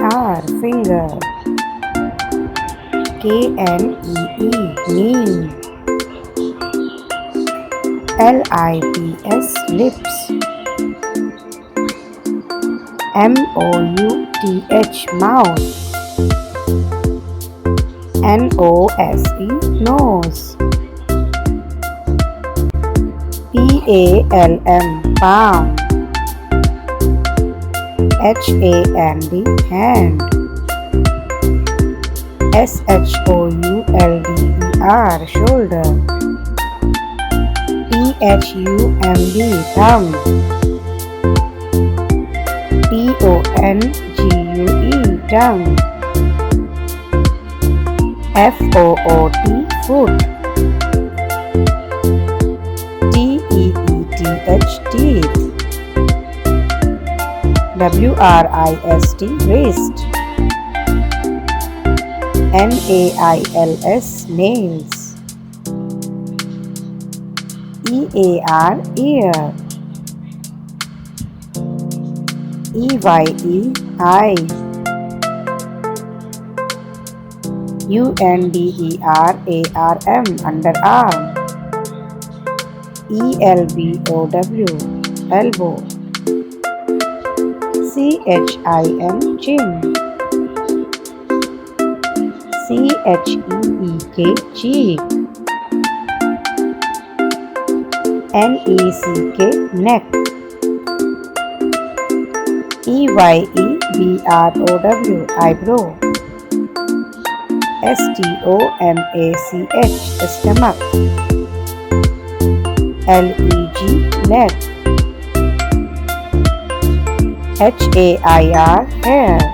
finger, finger. knee, knee. lips, lips. mouth, mouth. nose, nose. palm, hand, hand. shoulder. thumb. tongue. foot. teeth. wrist. nails, nails. ear, ear. eye. underarm, underarm. elbow. chin, cheek. neck. eyebrow. stomach. leg. hair.